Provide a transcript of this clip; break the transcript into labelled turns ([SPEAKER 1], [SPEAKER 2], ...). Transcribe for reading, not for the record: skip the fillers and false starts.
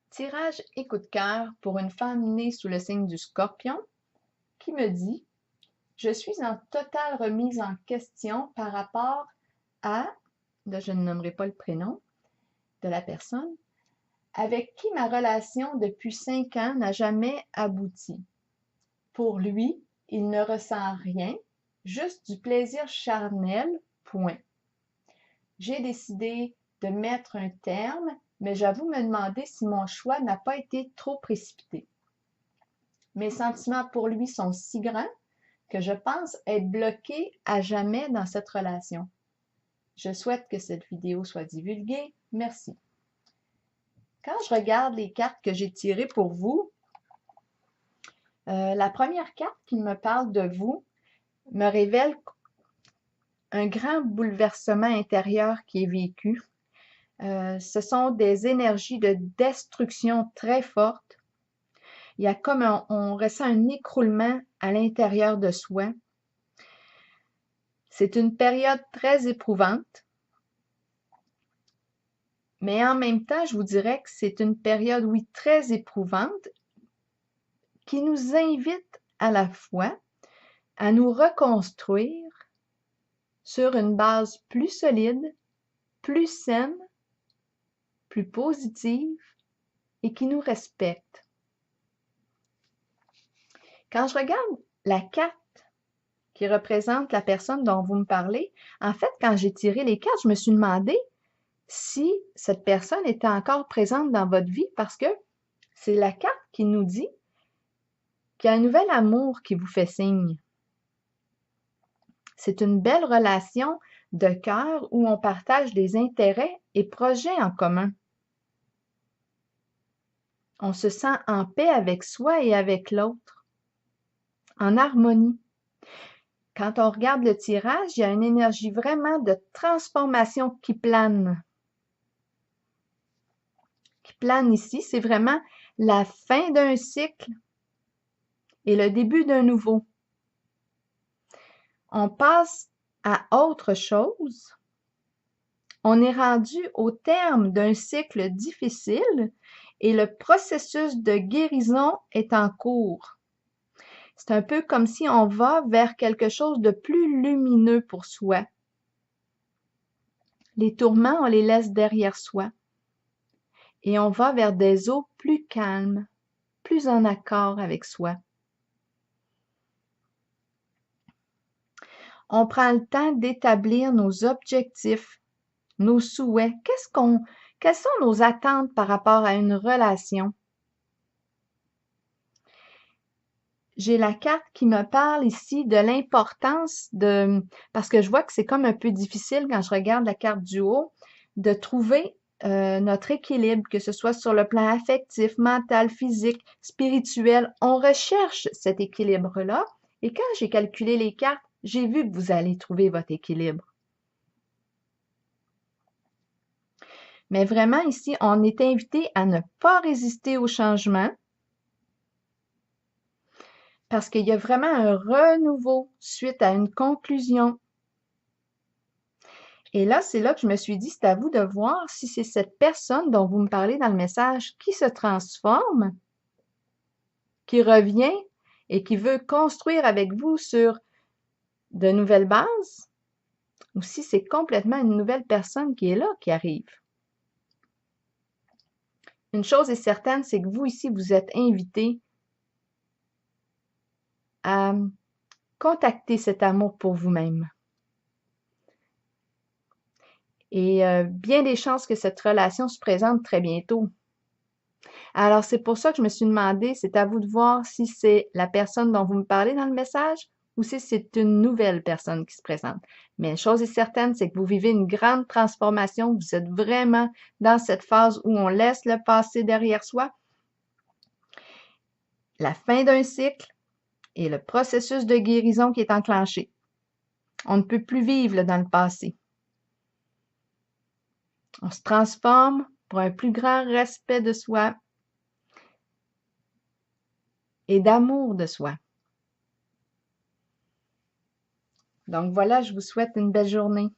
[SPEAKER 1] Tirage et coup de cœur pour une femme née sous le signe du Scorpion qui me dit: Je suis en totale remise en question par rapport à, là je ne nommerai pas le prénom de la personne, avec qui ma relation depuis 5 ans n'a jamais abouti. Pour lui, il ne ressent rien, juste du plaisir charnel, point. J'ai décidé de mettre un terme, mais j'avoue me demander si mon choix n'a pas été trop précipité. Mes sentiments pour lui sont si grands que je pense être bloquée à jamais dans cette relation. Je souhaite que cette vidéo soit divulguée. Merci. Quand je regarde les cartes que j'ai tirées pour vous, la première carte qui me parle de vous me révèle un grand bouleversement intérieur qui est vécu. Ce sont des énergies de destruction très fortes. Il y a comme on ressent un écroulement à l'intérieur de soi. C'est une période très éprouvante, mais en même temps, je vous dirais que c'est une période, oui, très éprouvante, qui nous invite à la fois à nous reconstruire sur une base plus solide, plus saine, plus positive et qui nous respecte. Quand je regarde la carte qui représente la personne dont vous me parlez, en fait, quand j'ai tiré les cartes, je me suis demandé si cette personne était encore présente dans votre vie parce que c'est la carte qui nous dit qu'il y a un nouvel amour qui vous fait signe. C'est une belle relation de cœur où on partage des intérêts et projets en commun. On se sent en paix avec soi et avec l'autre, en harmonie. Quand on regarde le tirage, il y a une énergie vraiment de transformation qui plane. Qui plane ici, c'est vraiment la fin d'un cycle et le début d'un nouveau. On passe à autre chose. On est rendu au terme d'un cycle difficile et le processus de guérison est en cours. C'est un peu comme si on va vers quelque chose de plus lumineux pour soi. Les tourments, on les laisse derrière soi et on va vers des eaux plus calmes, plus en accord avec soi. On prend le temps d'établir nos objectifs, nos souhaits. Quelles sont nos attentes par rapport à une relation? J'ai la carte qui me parle ici de l'importance parce que je vois que c'est comme un peu difficile quand je regarde la carte du haut, de trouver notre équilibre, que ce soit sur le plan affectif, mental, physique, spirituel. On recherche cet équilibre-là. Et quand j'ai calculé les cartes, j'ai vu que vous allez trouver votre équilibre. Mais vraiment, ici, on est invité à ne pas résister au changement parce qu'il y a vraiment un renouveau suite à une conclusion. Et là, c'est là que je me suis dit, c'est à vous de voir si c'est cette personne dont vous me parlez dans le message qui se transforme, qui revient et qui veut construire avec vous sur de nouvelles bases, ou si c'est complètement une nouvelle personne qui est là, qui arrive. Une chose est certaine, c'est que vous ici, vous êtes invité à contacter cet amour pour vous-même. Et bien des chances que cette relation se présente très bientôt. Alors, c'est pour ça que je me suis demandé, c'est à vous de voir si c'est la personne dont vous me parlez dans le message ou si c'est une nouvelle personne qui se présente. Mais une chose est certaine, c'est que vous vivez une grande transformation. Vous êtes vraiment dans cette phase où on laisse le passé derrière soi. La fin d'un cycle et le processus de guérison qui est enclenché. On ne peut plus vivre dans le passé. On se transforme pour un plus grand respect de soi et d'amour de soi. Donc voilà, je vous souhaite une belle journée.